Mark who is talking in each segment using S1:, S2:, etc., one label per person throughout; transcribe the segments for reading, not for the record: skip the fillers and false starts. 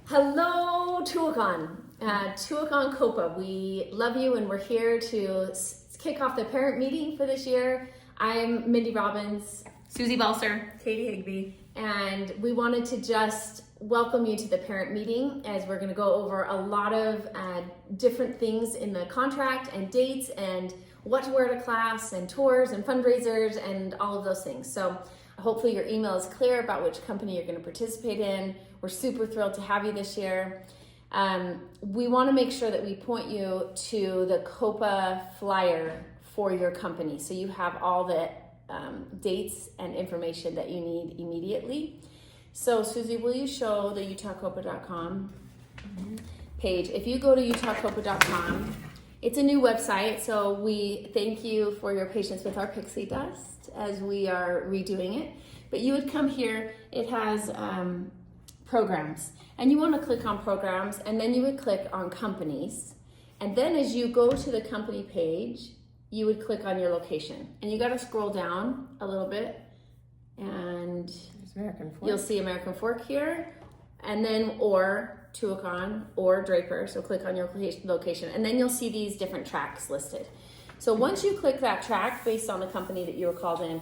S1: Hello, Tuacahn. Tuacahn COPA. We love you and we're here to kick off the parent meeting for this year. I'm Mindy Robbins.
S2: Susie Balser.
S3: Katie Higby.
S1: And we wanted to just welcome you to the parent meeting as we're going to go over a lot of different things in the contract and dates and what to wear to class and tours and fundraisers and all of those things. So hopefully your email is clear about which company you're going to participate in. We're super thrilled to have you this year. We want to make sure that we point you to the COPA flyer for your company so you have all the dates and information that you need immediately. So Susie, will you show the utahcopa.com page? If you go to utahcopa.com, it's a new website, so we thank you for your patience with our pixie dust as we are redoing it. But you would come here, it has programs, and you want to click on programs, and then you would click on companies. And then as you go to the company page, you would click on your location. And you got to scroll down a little bit, and you'll see American Fork here, and then or Tuacahn or Draper, so click on your location, and then you'll see these different tracks listed. So once you click that track based on the company that you were called in,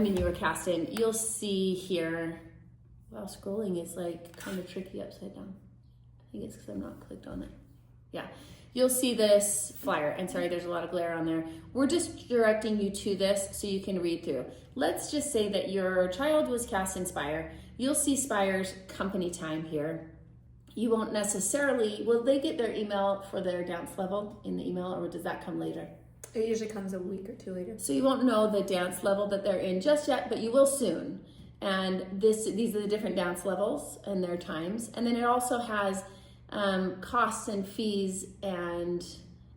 S1: you were cast in, you'll see here, well, scrolling is like kind of tricky upside down. I think it's because I'm not clicked on it. Yeah, you'll see this flyer, and sorry, there's a lot of glare on there. We're just directing you to this so you can read through. Let's just say that your child was cast in Spire. You'll see Spire's company time here. You won't necessarily, will they get their email for their dance level in the email, or does that come later?
S3: It usually comes a week or two later.
S1: So you won't know the dance level that they're in just yet, but you will soon. And these are the different dance levels and their times. And then it also has costs and fees and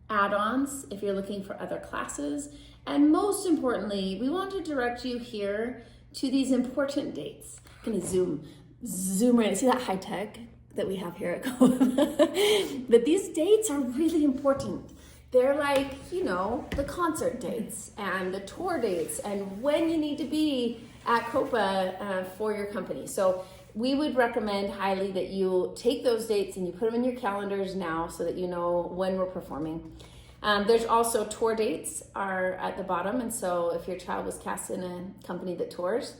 S1: add-ons if you're looking for other classes. And most importantly, we want to direct you here to these important dates. I'm gonna zoom right in. See that high tech that we have here at COPA? But these dates are really important. They're like, you know, the concert dates and the tour dates and when you need to be at COPA for your company. So we would recommend highly that you take those dates and you put them in your calendars now so that you know when we're performing. There's also tour dates are at the bottom, and so if your child was cast in a company that tours,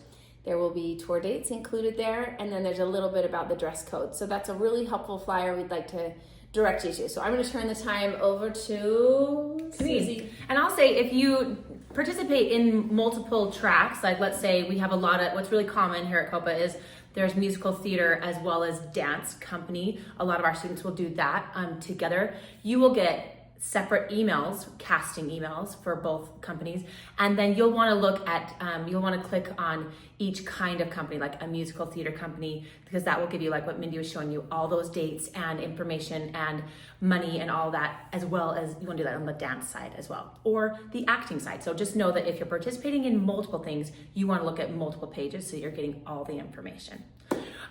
S1: there will be tour dates included there, and then there's a little bit about the dress code. So that's a really helpful flyer we'd like to direct you to. So I'm going to turn the time over to Susie.
S2: And I'll say, if you participate in multiple tracks, like let's say we have a lot of, what's really common here at COPA is there's musical theater as well as dance company. A lot of our students will do that together. You will get separate emails, casting emails for both companies, and then you'll want to look at, you'll want to click on each kind of company, like a musical theater company, because that will give you, like what Mindy was showing you, all those dates and information and money and all that, as well as you want to do that on the dance side as well, or the acting side. So just know that if you're participating in multiple things, you want to look at multiple pages so you're getting all the information.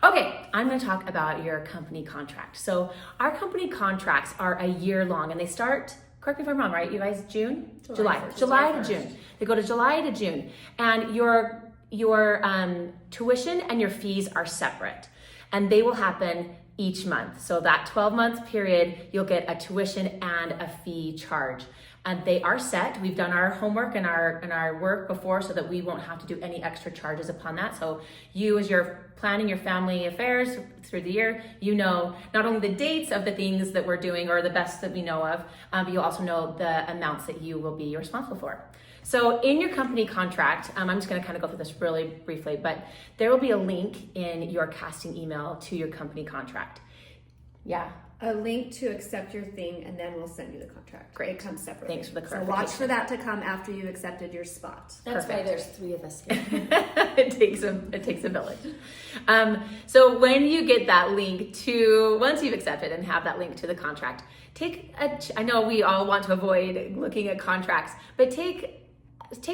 S2: Okay, I'm going to talk about your company contract. So our company contracts are a year long, and they start, correct me if I'm wrong, right? You guys, June? July to June. They go to July to June. And your tuition and your fees are separate, and they will happen each month. So that 12-month period, you'll get a tuition and a fee charge. And they are set. We've done our homework and our work before so that we won't have to do any extra charges upon that. So you, as you're planning your family affairs through the year, you know not only the dates of the things that we're doing or the best that we know of, but you'll also know the amounts that you will be responsible for. So in your company contract, I'm just going to kind of go through this really briefly, but there will be a link in your casting email to your company contract. Yeah.
S3: A link to accept your thing, and then we'll send you the contract.
S2: Great.
S3: It comes separately.
S2: Thanks for the
S3: So
S2: clarification.
S3: watch for that to come after you accepted your spot.
S1: That's
S2: Perfect.
S1: why there's 3 of us here.
S2: It takes a village. So when you get that link to, once you've accepted and have that link to the contract, I know we all want to avoid looking at contracts, but take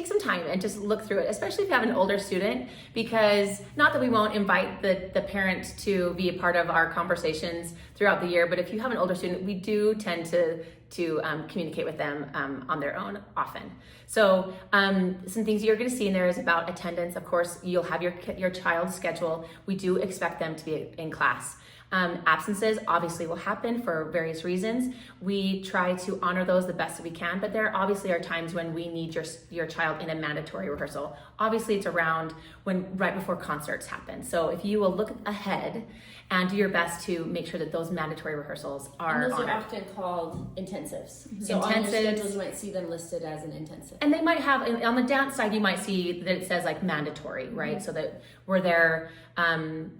S2: some time and just look through it, especially if you have an older student, because not that we won't invite the parents to be a part of our conversations throughout the year, but if you have an older student, we do tend to communicate with them on their own often. So some things you're going to see in there is about attendance. Of course, you'll have your child's schedule. We do expect them to be in class. Absences obviously will happen for various reasons. We try to honor those the best that we can, but there obviously are times when we need your child in a mandatory rehearsal. Obviously it's around right before concerts happen. So if you will look ahead and do your best to make sure that those mandatory rehearsals are
S1: And those
S2: honored.
S1: are often called intensives. So on your schedules, you might see them listed as an intensive.
S2: And they might have, on the dance side, you might see that it says like mandatory, right? So that we're there,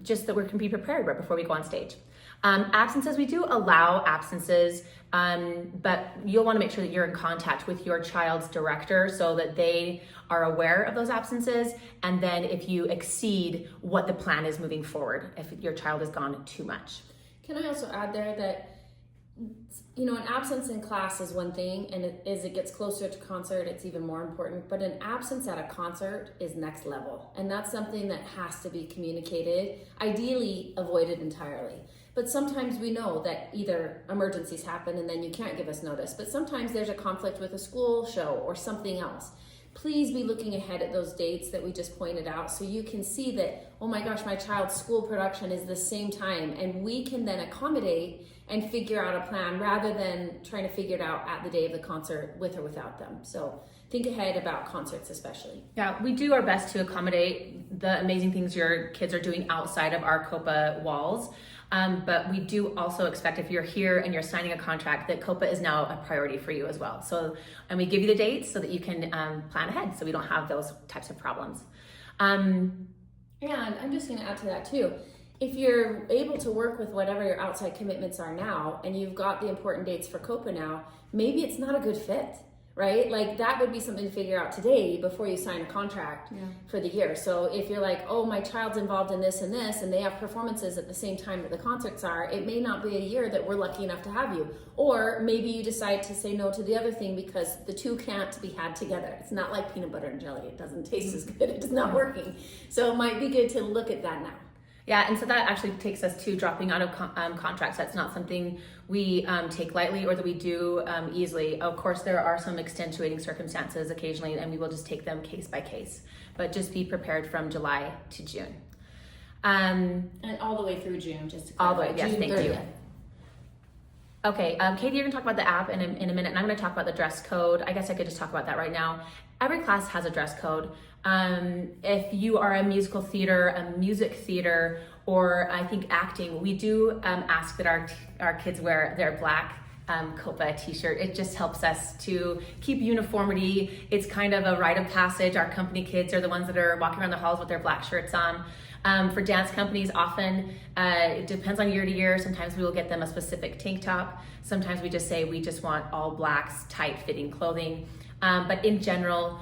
S2: just that we can be prepared right before we go on stage. Absences, we do allow absences, but you'll want to make sure that you're in contact with your child's director so that they are aware of those absences. And then if you exceed what the plan is moving forward, if your child has gone too much.
S1: Can I also add there that, you know, an absence in class is one thing, and as it gets closer to concert, it's even more important. But an absence at a concert is next level, and that's something that has to be communicated, ideally avoided entirely. But sometimes we know that either emergencies happen and then you can't give us notice, but sometimes there's a conflict with a school show or something else. Please be looking ahead at those dates that we just pointed out so you can see that, oh my gosh, my child's school production is the same time, and we can then accommodate and figure out a plan rather than trying to figure it out at the day of the concert with or without them. So think ahead about concerts especially.
S2: Yeah, we do our best to accommodate the amazing things your kids are doing outside of our COPA walls. But we do also expect if you're here and you're signing a contract that COPA is now a priority for you as well. So, and we give you the dates so that you can plan ahead so we don't have those types of problems. And
S1: I'm just going to add to that too. If you're able to work with whatever your outside commitments are now and you've got the important dates for COPA now, maybe it's not a good fit, right? Like that would be something to figure out today before you sign a contract for the year. So if you're like, oh, my child's involved in this and they have performances at the same time that the concerts are, it may not be a year that we're lucky enough to have you. Or maybe you decide to say no to the other thing because the two can't be had together. It's not like peanut butter and jelly. It doesn't taste as good. It's not working. So it might be good to look at that now.
S2: yeah, and so that actually takes us to dropping out of contracts. That's not something we take lightly or that we do easily. Of course, there are some extenuating circumstances occasionally, and we will just take them case by case. But just be prepared from July to June.
S1: And all the way through June, just to clarify.
S2: All the way, yes,
S1: June
S2: thank
S1: 30th.
S2: you. Okay, Katie, you're gonna talk about the app in a minute, and I'm gonna talk about the dress code. I guess I could just talk about that right now. Every class has a dress code. If you are a musical theater, a music theater, or I think acting, we do ask that our kids wear their black COPA t-shirt. It just helps us to keep uniformity. It's kind of a rite of passage. Our company kids are the ones that are walking around the halls with their black shirts on. For dance companies, often it depends on year to year. Sometimes we will get them a specific tank top. Sometimes we just say we just want all blacks, tight fitting clothing. But in general,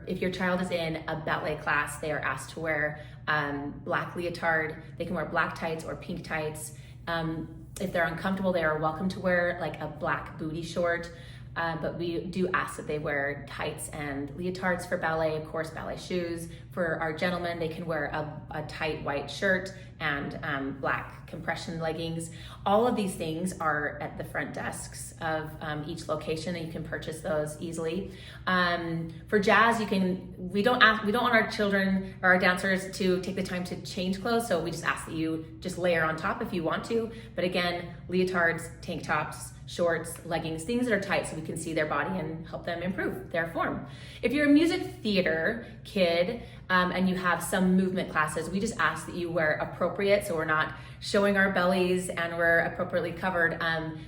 S2: if your child is in a ballet class, they are asked to wear black leotard. They can wear black tights or pink tights. If they're uncomfortable, they are welcome to wear like a black booty short. But we do ask that they wear tights and leotards for ballet, of course, ballet shoes. For our gentlemen, they can wear a tight white shirt and black compression leggings. All of these things are at the front desks of each location, and you can purchase those easily. For jazz, we don't want our children or our dancers to take the time to change clothes, so we just ask that you just layer on top if you want to. But again, leotards, tank tops, shorts, leggings, things that are tight so we can see their body and help them improve their form. If you're a music theater kid and you have some movement classes, we just ask that you wear appropriate, so we're not showing our bellies and we're appropriately covered,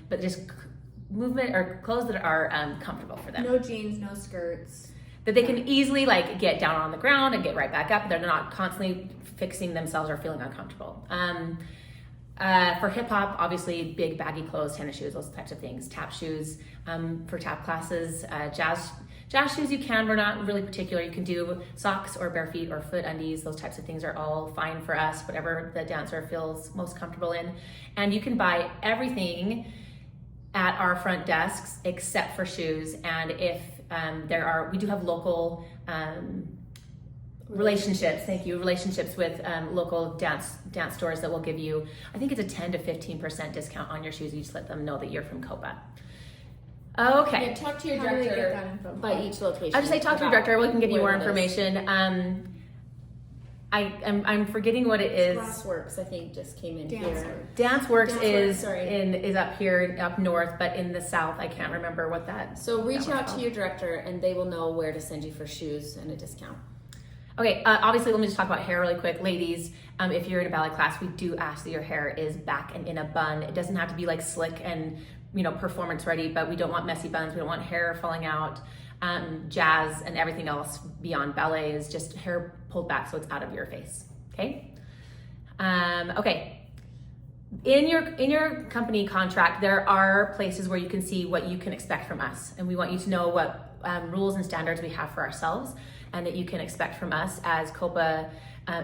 S2: but just movement or clothes that are comfortable for them.
S3: No jeans, no skirts.
S2: That they can easily like get down on the ground and get right back up. They're not constantly fixing themselves or feeling uncomfortable. For hip hop, obviously big baggy clothes, tennis shoes, those types of things. Tap shoes for tap classes. Jazz shoes you can, we're not really particular. You can do socks or bare feet or foot undies. Those types of things are all fine for us, whatever the dancer feels most comfortable in. And you can buy everything at our front desks except for shoes. And if we do have local relationships with local dance stores that will give you, I think it's a 10 to 15% discount on your shoes. You just let them know that you're from COPA. Okay.
S1: Yeah, talk to your
S3: How do they get
S1: director
S3: that info?
S1: by each location.
S2: I'll just say talk to your director. We can give you
S1: where
S2: more
S1: that is.
S2: information. I'm forgetting what it is.
S1: Glassworks, I think, just came in
S3: Dance
S1: here.
S3: Works.
S2: Dance Works
S1: Dance Works,
S2: is up here, up north, but in the south, I can't remember what that.
S1: So reach
S2: that
S1: out
S2: was
S1: to your director and they will know where to send you for shoes and a discount.
S2: Okay, obviously, let me just talk about hair really quick. Ladies, if you're in a ballet class, we do ask that your hair is back and in a bun. It doesn't have to be like slick and, performance ready, but we don't want messy buns. We don't want hair falling out. Jazz and everything else beyond ballet is just hair pulled back so it's out of your face. Okay. Okay. In your company contract, there are places where you can see what you can expect from us, and we want you to know what rules and standards we have for ourselves, and that you can expect from us as COPA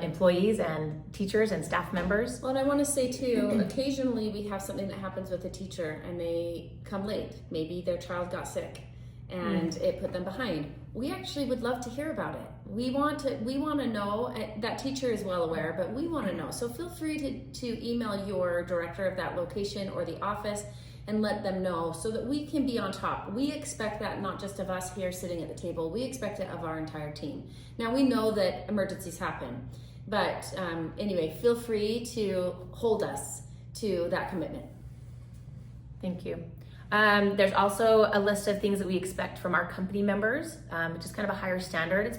S2: employees and teachers and staff members.
S1: Well, and I want to say too, occasionally we have something that happens with a teacher and they come late. Maybe their child got sick and it put them behind. We actually would love to hear about it. We want to know. That teacher is well aware, but we want to know. So feel free to email your director of that location or the office and let them know so that we can be on top. We expect that not just of us here sitting at the table, we expect it of our entire team. Now we know that emergencies happen, but anyway, feel free to hold us to that commitment.
S2: Thank you. There's also a list of things that we expect from our company members, which is kind of a higher standard. It's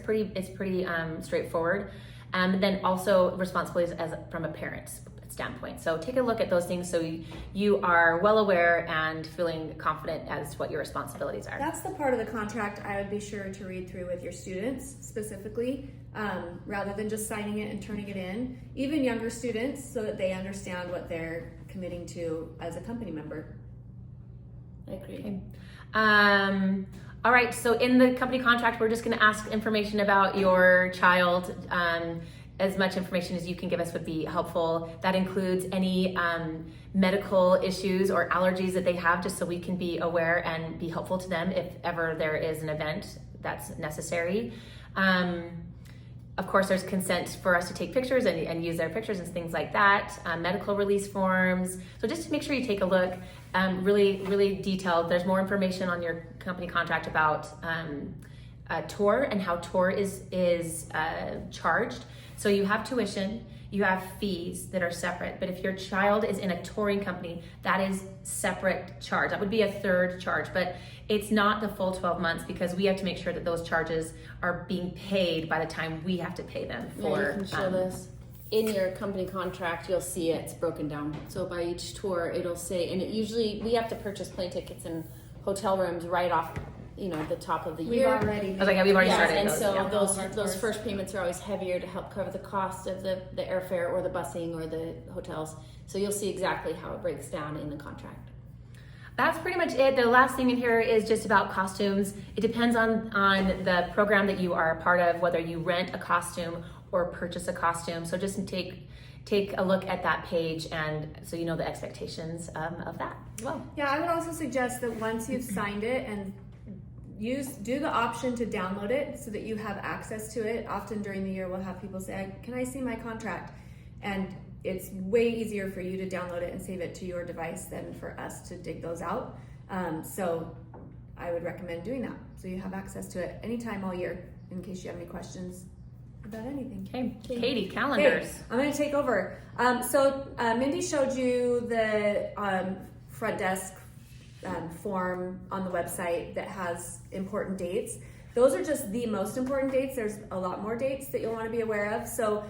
S2: pretty straightforward. And then also responsibilities from a parent's standpoint. So take a look at those things so you are well aware and feeling confident as to what your responsibilities are.
S3: That's the part of the contract I would be sure to read through with your students specifically, rather than just signing it and turning it in. Even younger students, so that they understand what they're committing to as a company member.
S1: I agree.
S2: Okay. All right, so in the company contract, we're just going to ask information about your child. As much information as you can give us would be helpful. That includes any medical issues or allergies that they have, just so we can be aware and be helpful to them if ever there is an event that's necessary. Of course, there's consent for us to take pictures and use their pictures and things like that. Medical release forms. So just to make sure you take a look, really, really detailed. There's more information on your company contract about tour and how tour is charged. So you have tuition, you have fees that are separate, but if your child is in a touring company, that is separate charge. That would be a third charge, but it's not the full 12 months because we have to make sure that those charges are being paid by the time we have to pay them for.
S1: Yeah, you can show this. In your company contract, you'll see it's broken down. So by each tour, it'll say, and it usually, we have to purchase plane tickets and hotel rooms right off, the top of the
S3: We've
S1: year.
S3: already.
S2: I was like, yeah, we've already started
S1: and
S2: those.
S1: so
S2: Yeah.
S1: those first payments are always heavier to help cover the cost of the airfare or the busing or the hotels. So you'll see exactly how it breaks down in the contract.
S2: That's pretty much it. The last thing in here is just about costumes. It depends on the program that you are a part of, whether you rent a costume or purchase a costume. So just take a look at that page, and so you know the expectations of that as well.
S3: Yeah, I would also suggest that once you've signed it and do the option to download it so that you have access to it. Often during the year we'll have people say, can I see my contract? And it's way easier for you to download it and save it to your device than for us to dig those out. So I would recommend doing that so you have access to it anytime all year in case you have any questions about anything.
S2: Okay, Katie, calendars.
S3: Okay, I'm going to take over. So Mindy showed you the front desk form on the website that has important dates. Those are just the most important dates. There's a lot more dates that you'll want to be aware of. So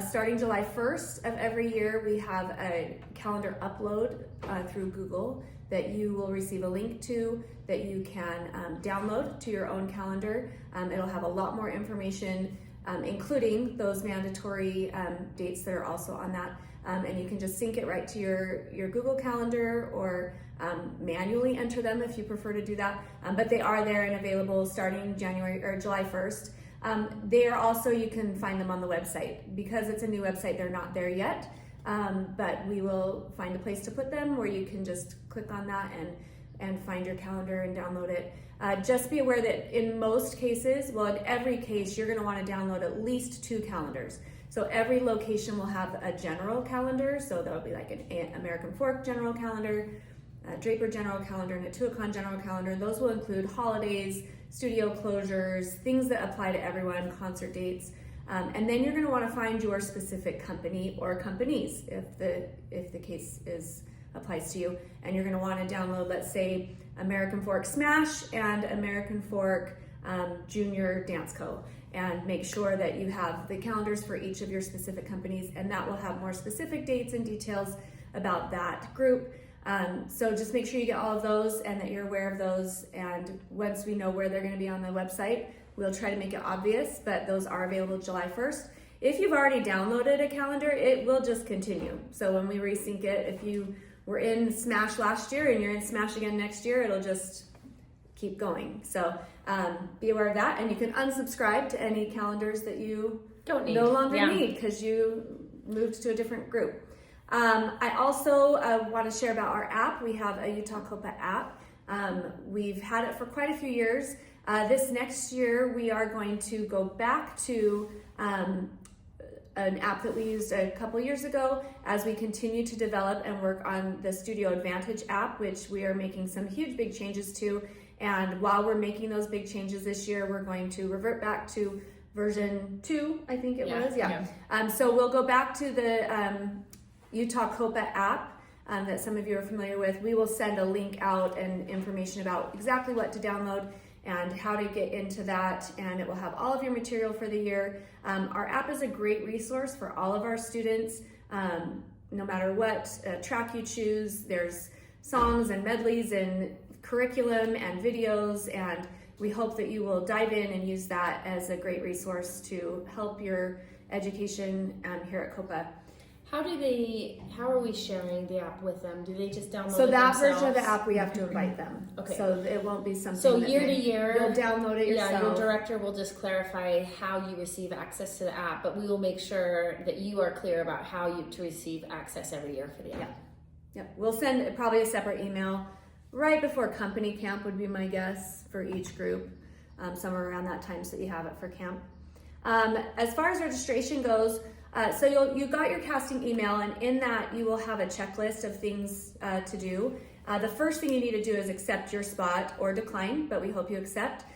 S3: starting July 1st of every year, we have a calendar upload through Google that you will receive a link to that you can download to your own calendar. It'll have a lot more information, including those mandatory dates that are also on that. And you can just sync it right to your Google Calendar or manually enter them if you prefer to do that. But they are there and available starting July 1st. They are also, you can find them on the website. Because it's a new website, they're not there yet. But we will find a place to put them where you can just click on that and find your calendar and download it. Just be aware that in most cases, well, in every case, you're going to want to download at least 2 calendars. So every location will have a general calendar. So that'll be like an American Fork general calendar, a Draper general calendar, and a Tuacahn general calendar. Those will include holidays, studio closures, things that apply to everyone, concert dates. And then you're going to want to find your specific company or companies if the case applies to you. And you're going to want to download, let's say, American Fork Smash and American Fork Junior Dance Co. And make sure that you have the calendars for each of your specific companies, and that will have more specific dates and details about that group. So just make sure you get all of those and that you're aware of those. And once we know where they're going to be on the website, we'll try to make it obvious, but those are available July 1st. If you've already downloaded a calendar, it will just continue. So when we resync it, if you were in Smash last year and you're in Smash again next year, it'll just keep going. So be aware of that, and you can unsubscribe to any calendars that you
S2: Don't need.
S3: no longer need because you moved to a different group. I also want to share about our app. We have a Utah COPA app. We've had it for quite a few years. This next year, we are going to go back to an app that we used a couple years ago as we continue to develop and work on the Studio Advantage app, which we are making some huge big changes to. And while we're making those big changes this year, we're going to revert back to version 2, I think it was. So we'll go back to the Utah COPA app that some of you are familiar with. We will send a link out and information about exactly what to download and how to get into that, and it will have all of your material for the year. Our app is a great resource for all of our students, no matter what track you choose. There's songs and medleys and curriculum and videos, and we hope that you will dive in and use that as a great resource to help your education here at COPA.
S1: How are we sharing the app with them? Do they just download
S3: So
S1: it
S3: that
S1: themselves?
S3: version of the app, we have to invite them.
S1: Okay.
S3: So it won't be something
S1: So
S3: that
S1: year to year,
S3: you'll download it yourself.
S1: Yeah, your director will just clarify how you receive access to the app, but we will make sure that you are clear about how to receive access every year for the app.
S3: Yep. We'll send probably a separate email right before company camp would be my guess for each group, somewhere around that time so that you have it for camp. As far as registration goes, so you got your casting email, and in that you will have a checklist of things to do. The first thing you need to do is accept your spot or decline, but we hope you accept.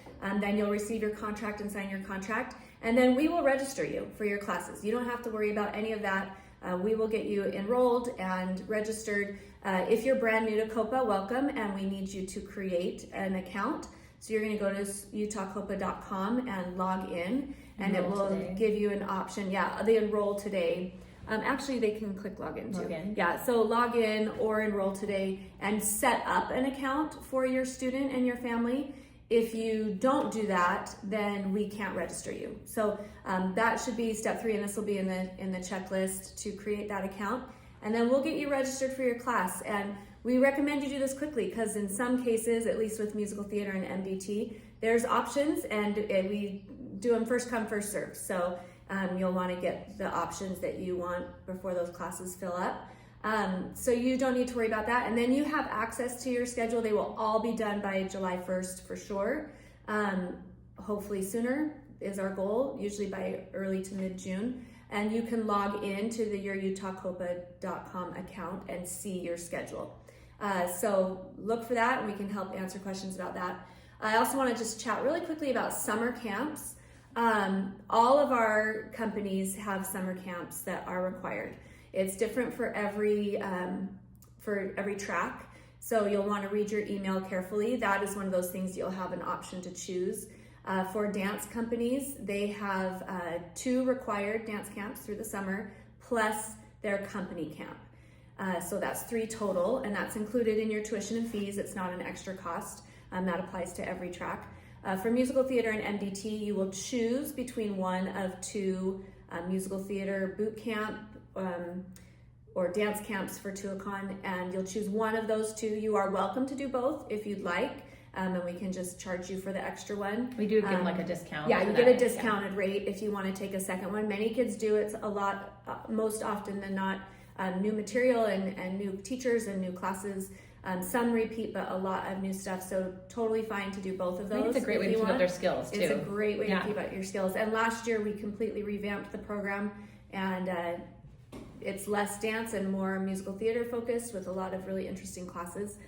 S3: Then you'll receive your contract and sign your contract, and then we will register you for your classes. You don't have to worry about any of that. We will get you enrolled and registered. If you're brand new to COPA, welcome, and we need you to create an account. So you're going to go to utahcopa.com and log in, and it will give you an option. Yeah, they enroll today. Actually, they can click log in too. Yeah, so log in or enroll today and set up an account for your student and your family. If you don't do that, then we can't register you. So that should be step 3, and this will be in the checklist to create that account. And then we'll get you registered for your class. And we recommend you do this quickly because in some cases, at least with musical theater and MDT, there's options, and we do them first come, first serve. So you'll want to get the options that you want before those classes fill up. So you don't need to worry about that. And then you have access to your schedule. They will all be done by July 1st for sure. Hopefully sooner is our goal, usually by early to mid-June. And you can log into your utahcopa.com account and see your schedule. So look for that, and we can help answer questions about that. I also want to just chat really quickly about summer camps. All of our companies have summer camps that are required. It's different for every track, so you'll want to read your email carefully. That is one of those things you'll have an option to choose. For dance companies, they have 2 required dance camps through the summer, plus their company camp. So that's 3 total, and that's included in your tuition and fees. It's not an extra cost. That applies to every track. For musical theater and MDT, you will choose between one of 2 musical theater boot camp or dance camps for Tuacahn, and you'll choose one of those 2. You are welcome to do both if you'd like, and we can just charge you for the extra one.
S2: We do give like a discount.
S3: Yeah, you get a discounted rate if you want to take a second one. Many kids do. It's a lot, most often than not, new material and new teachers and new classes. Some repeat, but a lot of new stuff. So totally fine to do both of those.
S2: I think it's a great way to keep up their skills too.
S3: It's a great way to keep up your skills. And last year we completely revamped the program, and it's less dance and more musical theater focused with a lot of really interesting classes.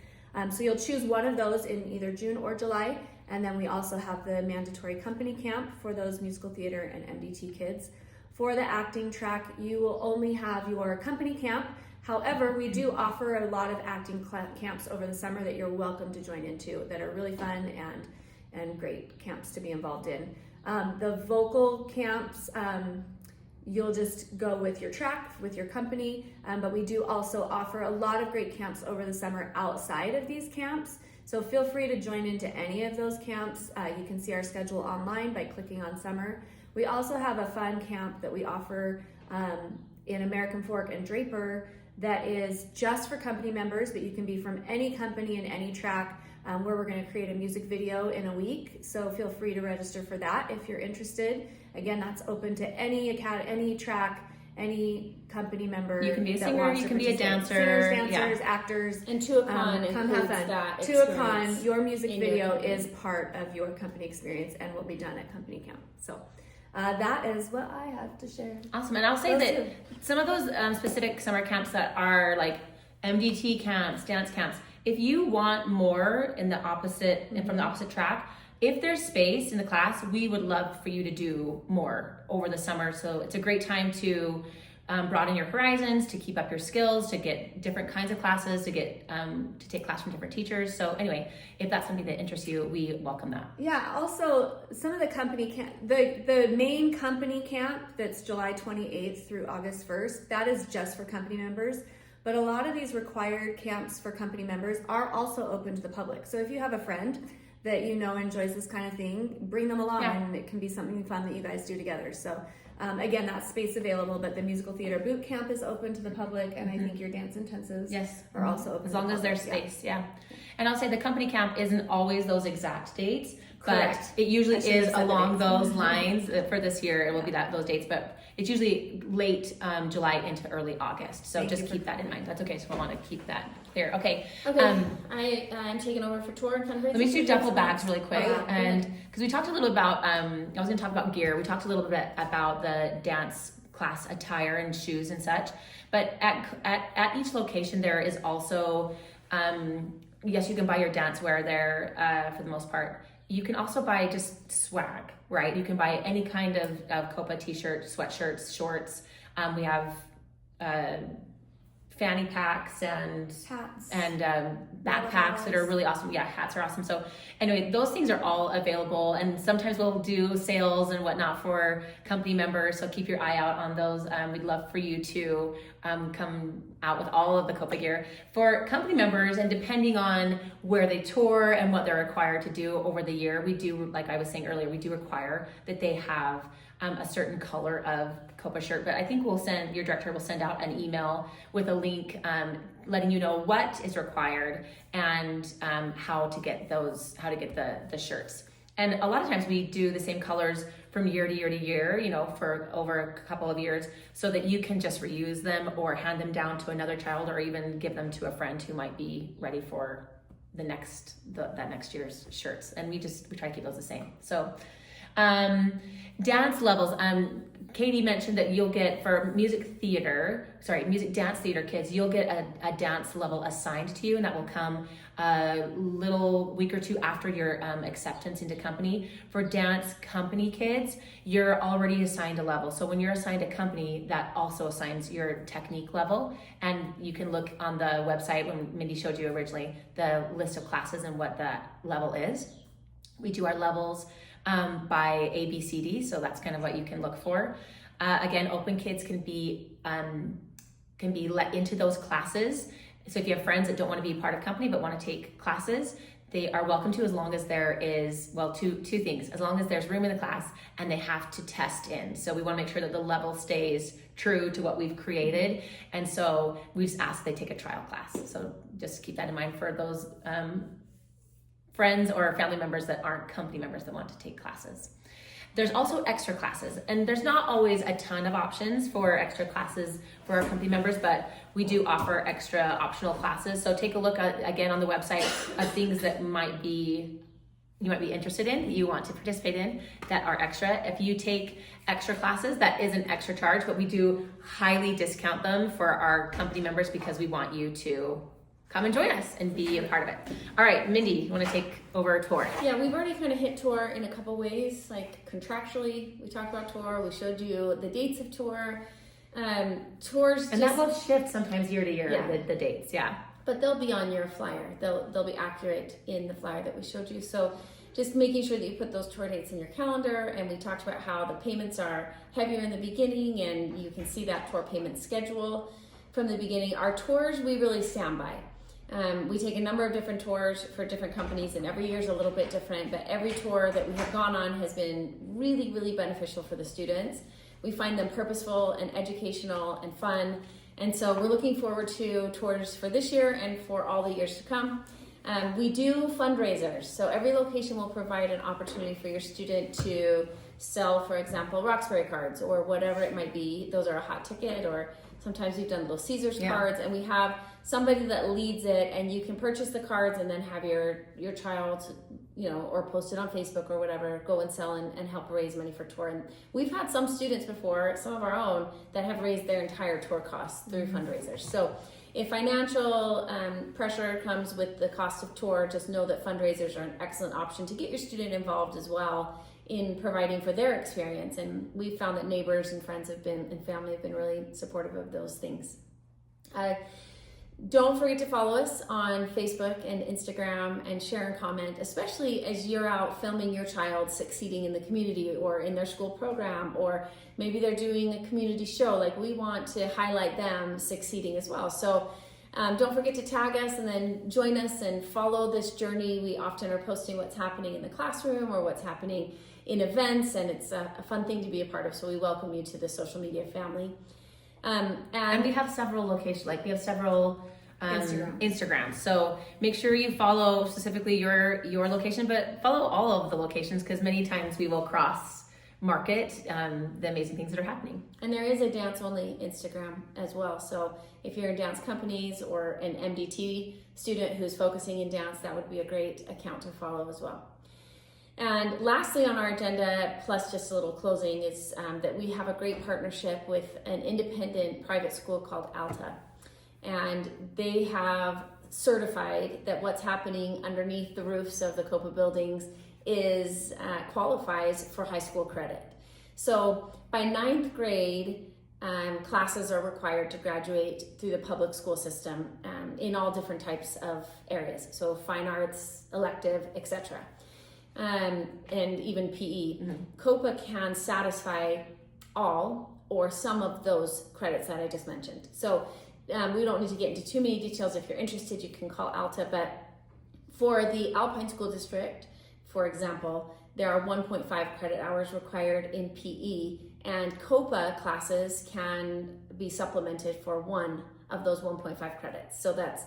S3: So you'll choose one of those in either June or July. And then we also have the mandatory company camp for those musical theater and MDT kids. For the acting track, you will only have your company camp. However, we do offer a lot of acting camps over the summer that you're welcome to join into that are really fun and great camps to be involved in. The vocal camps, you'll just go with your track, with your company, but we do also offer a lot of great camps over the summer outside of these camps. So feel free to join into any of those camps. You can see our schedule online by clicking on summer. We also have a fun camp that we offer in American Fork and Draper that is just for company members, but you can be from any company and any track, where we're going to create a music video in a week. So feel free to register for that if you're interested. Again, that's open to any track, any company member.
S2: You can be a singer, you can be a dancer.
S3: Singers, dancers, actors.
S1: And Tuacahn
S3: come have
S1: includes
S3: fun.
S1: that
S3: Tuacahn,
S1: experience
S3: your music
S1: in your
S3: video
S1: company.
S3: is part of your company experience and will be done at company camp. So that is what I have to share.
S2: Awesome. And I'll say that some of those specific summer camps that are like MDT camps, dance camps, if you want more in the opposite and from the opposite track, if there's space in the class, we would love for you to do more over the summer. So it's a great time to broaden your horizons, to keep up your skills, to get different kinds of classes, to get to take class from different teachers. So anyway, if that's something that interests you, we welcome that.
S3: Yeah, also some of the company camp, the main company camp that's July 28th through August 1st, that is just for company members. But a lot of these required camps for company members are also open to the public. So if you have a friend that you know enjoys this kind of thing, bring them along, and it can be something fun that you guys do together. So again, that's space available, but the musical theater boot camp is open to the public, and I think your dance intensives are also open
S2: as
S3: to
S2: long
S3: the
S2: as there's
S3: public.
S2: space. And I'll say the company camp isn't always those exact dates,
S3: Correct.
S2: but it usually
S3: I should have
S2: is
S3: said the
S2: along
S3: dates.
S2: those lines. For this year, it will be those dates, but it's usually late July into early August. So
S3: Thank
S2: just
S3: you for
S2: keep that in mind. That's okay. So I want to keep that clear. Okay.
S1: I'm taking over for tour and fundraising.
S2: Let me do duffel bags really quick,
S1: Okay,
S2: and because we talked a little about, I was going to talk about gear. We talked a little bit about the dance class attire and shoes and such, but at each location there is also, yes, you can buy your dance wear there for the most part. You can also buy just swag, right? You can buy any kind of COPA t-shirt, sweatshirts, shorts. We have fanny packs and
S3: Hats.
S2: and backpacks that are really awesome. Yeah, hats are awesome. So anyway, those things are all available, and sometimes we'll do sales and whatnot for company members. So keep your eye out on those. We'd love for you to come out with all of the COPA gear for company members, and depending on where they tour and what they're required to do over the year, we do, like I was saying earlier, we do require that they have a certain color of COPA shirt, but I think your director will send out an email with a link letting you know what is required and how to get the shirts. And a lot of times we do the same colors from year to year to year, for over a couple of years, so that you can just reuse them or hand them down to another child, or even give them to a friend who might be ready for that next year's shirts. And we try to keep those the same. So dance levels. Katie mentioned that you'll get for music dance theater kids, you'll get a dance level assigned to you, and that will come a little week or two after your acceptance into company. For dance company kids, you're already assigned a level. So when you're assigned a company, that also assigns your technique level, and you can look on the website when Mindy showed you originally the list of classes and what that level is. We do our levels by A, B, C, D, so that's kind of what you can look for. Again, open kids can be let into those classes. So if you have friends that don't want to be part of company but want to take classes, they are welcome to, as long as there is, two things, as long as there's room in the class and they have to test in. So we want to make sure that the level stays true to what we've created. And so we just ask they take a trial class. So just keep that in mind for those friends or family members that aren't company members that want to take classes. There's also extra classes, and there's not always a ton of options for extra classes for our company members, but we do offer extra optional classes. So take a look again on the website of things that you might be interested in, that you want to participate in, that are extra. If you take extra classes, that is an extra charge, but we do highly discount them for our company members because we want you to come and join us and be a part of it. All right, Mindy, you want to take over a tour?
S1: Yeah, we've already kind of hit tour in a couple ways, like contractually, we talked about tour, we showed you the dates of tour. Tours
S2: And that will shift sometimes year to year,
S1: Yeah.
S2: the dates, yeah.
S1: but they'll be on your flyer. They'll be accurate in the flyer that we showed you. So just making sure that you put those tour dates in your calendar. And we talked about how the payments are heavier in the beginning, and you can see that tour payment schedule from the beginning. Our tours, we really stand by. We take a number of different tours for different companies, and every year is a little bit different, but every tour that we have gone on has been really, really beneficial for the students. We find them purposeful and educational and fun. And so we're looking forward to tours for this year and for all the years to come. We do fundraisers. So every location will provide an opportunity for your student to sell, for example, Roxbury cards or whatever it might be. Those are a hot ticket, or sometimes we've done Little Caesars cards, and we have somebody that leads it, and you can purchase the cards and then have your child, or post it on Facebook or whatever, go and sell and help raise money for tour. And we've had some students before, some of our own, that have raised their entire tour costs through fundraisers. So if financial pressure comes with the cost of tour, just know that fundraisers are an excellent option to get your student involved as well in providing for their experience. And we've found that neighbors and friends and family have been really supportive of those things. Don't forget to follow us on Facebook and Instagram and share and comment, especially as you're out filming your child succeeding in the community or in their school program, or maybe they're doing a community show. Like, we want to highlight them succeeding as well. So don't forget to tag us and then join us and follow this journey. We often are posting what's happening in the classroom or what's happening in events, and it's a fun thing to be a part of. So we welcome you to the social media family.
S2: And we have several locations, we have several Instagrams. So make sure you follow specifically your location, but follow all of the locations, because many times we will cross market the amazing things that are happening.
S1: And there is a dance only Instagram as well. So if you're in dance companies or an MDT student who's focusing in dance, that would be a great account to follow as well. And lastly on our agenda, plus just a little closing, is that we have a great partnership with an independent private school called Alta. And they have certified that what's happening underneath the roofs of the COPA buildings qualifies for high school credit. So by 9th grade, classes are required to graduate through the public school system in all different types of areas. So fine arts, elective, etc. And even PE. COPA can satisfy all or some of those credits that I just mentioned. So we don't need to get into too many details. If you're interested, you can call Alta. But for the Alpine School District, for example, there are 1.5 credit hours required in PE, and COPA classes can be supplemented for one of those 1.5 credits. So that's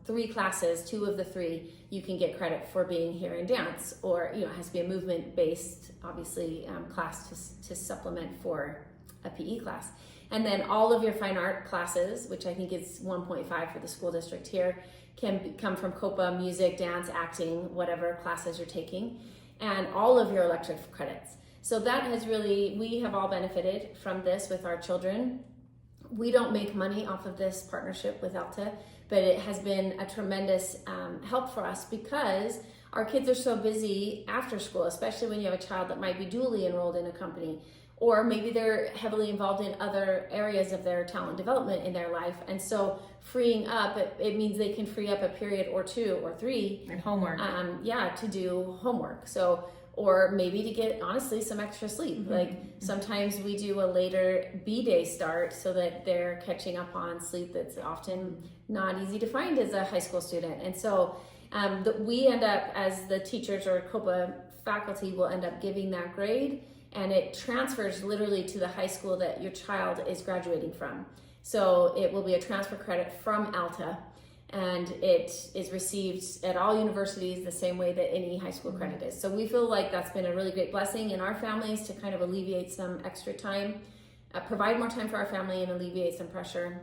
S1: 3 classes, 2 of the 3, you can get credit for being here in dance, or it has to be a movement-based, obviously, class to supplement for a PE class. And then all of your fine art classes, which I think is 1.5 for the school district here, can come from COPA, music, dance, acting, whatever classes you're taking, and all of your elective credits. So that has really, we have all benefited from this with our children. We don't make money off of this partnership with Alta, but it has been a tremendous help for us, because our kids are so busy after school, especially when you have a child that might be dually enrolled in a company, or maybe they're heavily involved in other areas of their talent development in their life. And so freeing up, it means they can free up a period or 2 or 3.
S2: And homework.
S1: To do homework. So, or maybe to get, honestly, some extra sleep. Sometimes we do a later B-day start so that they're catching up on sleep that's often not easy to find as a high school student. And so we end up, as the teachers or COPA faculty, will end up giving that grade, and it transfers literally to the high school that your child is graduating from. So it will be a transfer credit from Alta, and it is received at all universities the same way that any high school credit is. So we feel like that's been a really great blessing in our families to kind of alleviate some extra time, provide more time for our family, and alleviate some pressure.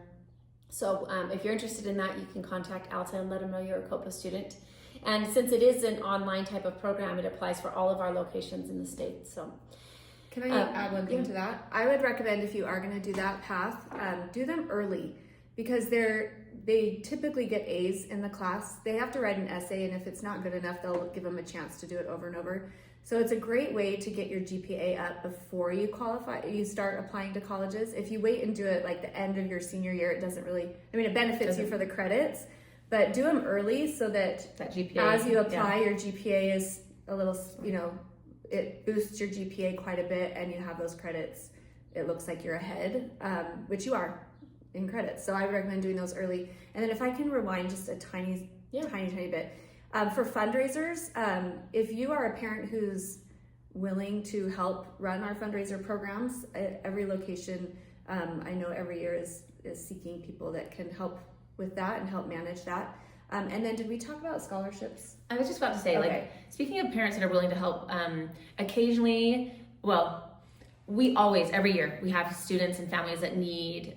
S1: So if you're interested in that, you can contact Alta and let them know you're a COPA student. And since it is an online type of program, it applies for all of our locations in the state. So.
S3: Can I add one thing to that? I would recommend, if you are going to do that path, do them early, because they're they typically get A's in the class. They have to write an essay, and if it's not good enough, they'll give them a chance to do it over and over. So it's a great way to get your GPA up before you qualify. You start applying to colleges. If you wait and do it like the end of your senior year, it doesn't really, I mean, it benefits you for the credits, but do them early so that
S2: GPA,
S3: as you apply, your GPA is a little, you know, it boosts your GPA quite a bit, and you have those credits. It looks like you're ahead, which you are in credits. So I would recommend doing those early. And then if I can rewind just a tiny bit, for fundraisers, if you are a parent who's willing to help run our fundraiser programs, every location, I know every year is seeking people that can help with that and help manage that. And then did we talk about scholarships?
S2: I was just about to say, like, speaking of parents that are willing to help, occasionally, well, we always, every year, we have students and families that need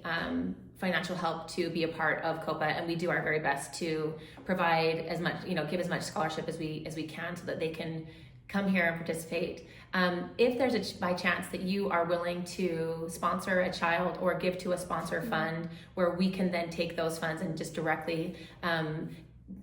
S2: financial help to be a part of COPA, and we do our very best to provide as much, you know, give as much scholarship as we can so that they can come here and participate. If there's by chance that you are willing to sponsor a child or give to a sponsor fund where we can then take those funds and just directly,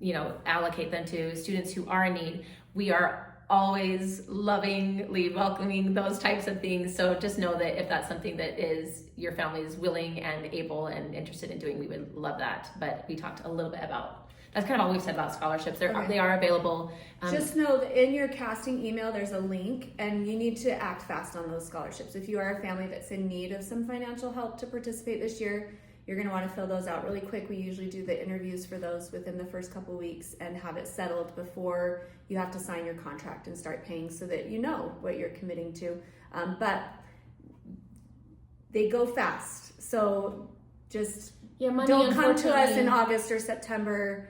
S2: you know, allocate them to students who are in need, we are always lovingly welcoming those types of things. So just know that if that's something that is your family is willing and able and interested in doing, we would love that. But we talked a little bit about, that's kind of all we've said about scholarships. They are available.
S3: Just know that in your casting email, there's a link, and you need to act fast on those scholarships. If you are a family that's in need of some financial help to participate this year, you're going to want to fill those out really quick. We usually do the interviews for those within the first couple weeks and have it settled before you have to sign your contract and start paying, so that you know what you're committing to. But they go fast. So just don't come to us in August or September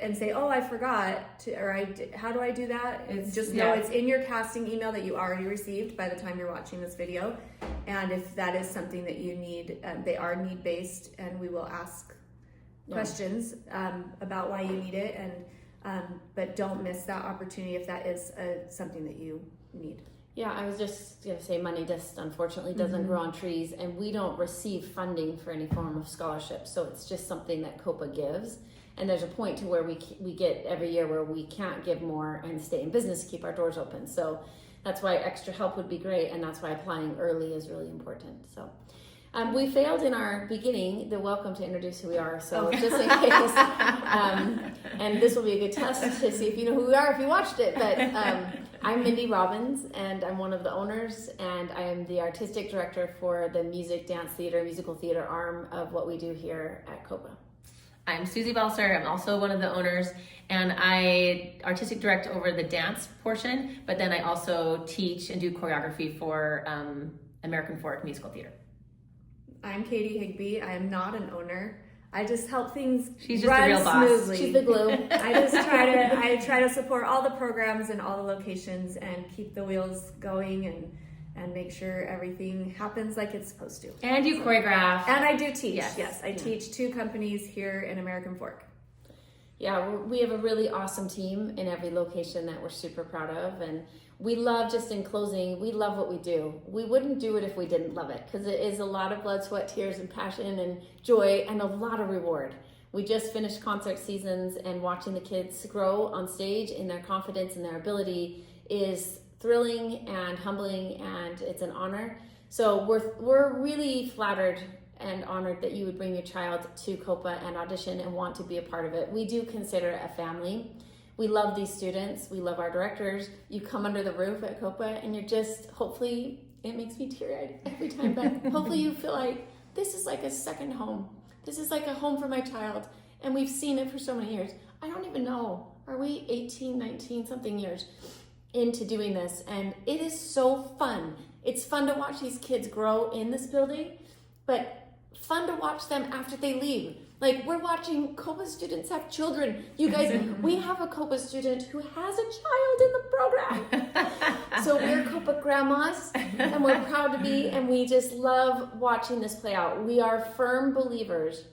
S3: and say, oh, I forgot to, or how do I do that? Just know it's in your casting email that you already received by the time you're watching this video. And if that is something that you need, they are need-based, and we will ask questions about why you need it. And but don't miss that opportunity if that is something that you need.
S1: Yeah, I was just going to say, money just unfortunately doesn't grow on trees, and we don't receive funding for any form of scholarship. So it's just something that COPA gives. And there's a point to where we get every year where we can't give more and stay in business to keep our doors open. So that's why extra help would be great, and that's why applying early is really important. So we failed in our beginning, the welcome, to introduce who we are. So just in case, and this will be a good test to see if you know who we are if you watched it. But I'm Mindy Robbins, and I'm one of the owners, and I am the artistic director for the music, dance, theater, musical theater arm of what we do here at COPA.
S2: I'm Susie Balser. I'm also one of the owners, and I artistic direct over the dance portion, but then I also teach and do choreography for American Fork Musical Theater.
S3: I'm Katie Higbee. I am not an owner. I just help things
S2: She's just
S3: run
S2: the real boss.
S3: smoothly.
S1: She's the glue.
S3: I try to support all the programs and all the locations and keep the wheels going and make sure everything happens like it's supposed to.
S2: And you choreograph.
S3: And I do teach.
S2: Yes.
S3: I teach 2 companies here in American Fork.
S1: Yeah, we have a really awesome team in every location that we're super proud of, and we love, just in closing, we love what we do. We wouldn't do it if we didn't love it, because it is a lot of blood, sweat, tears, and passion and joy, and a lot of reward. We just finished concert seasons, and watching the kids grow on stage in their confidence and their ability is thrilling and humbling, and it's an honor. So we're really flattered and honored that you would bring your child to COPA and audition and want to be a part of it. We do consider it a family. We love these students. We love our directors. You come under the roof at COPA and you're just, hopefully, it makes me teary-eyed every time, but hopefully you feel like this is like a second home. This is like a home for my child, and we've seen it for so many years. I don't even know, are we 18, 19 something years into doing this? And it is so fun. It's fun to watch these kids grow in this building, but fun to watch them after they leave. Like, we're watching COPA students have children. You guys, we have a COPA student who has a child in the program. So we're COPA grandmas, and we're proud to be, and we just love watching this play out. We are firm believers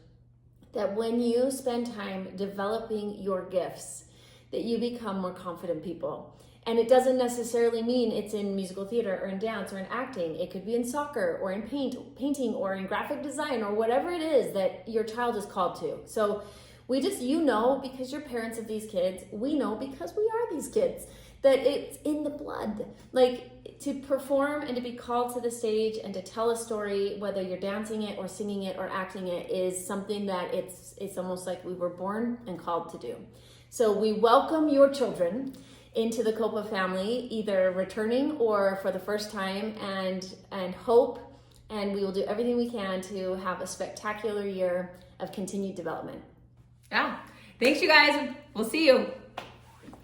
S1: that when you spend time developing your gifts, that you become more confident people. And it doesn't necessarily mean it's in musical theater or in dance or in acting. It could be in soccer or in painting or in graphic design or whatever it is that your child is called to. So we just, because you're parents of these kids, we know because we are these kids, that it's in the blood. Like, to perform and to be called to the stage and to tell a story, whether you're dancing it or singing it or acting it, is something that it's almost like we were born and called to do. So we welcome your children into the COPA family, either returning or for the first time, and hope, and we will do everything we can to have a spectacular year of continued development.
S2: Yeah. Thanks, you guys. We'll see you.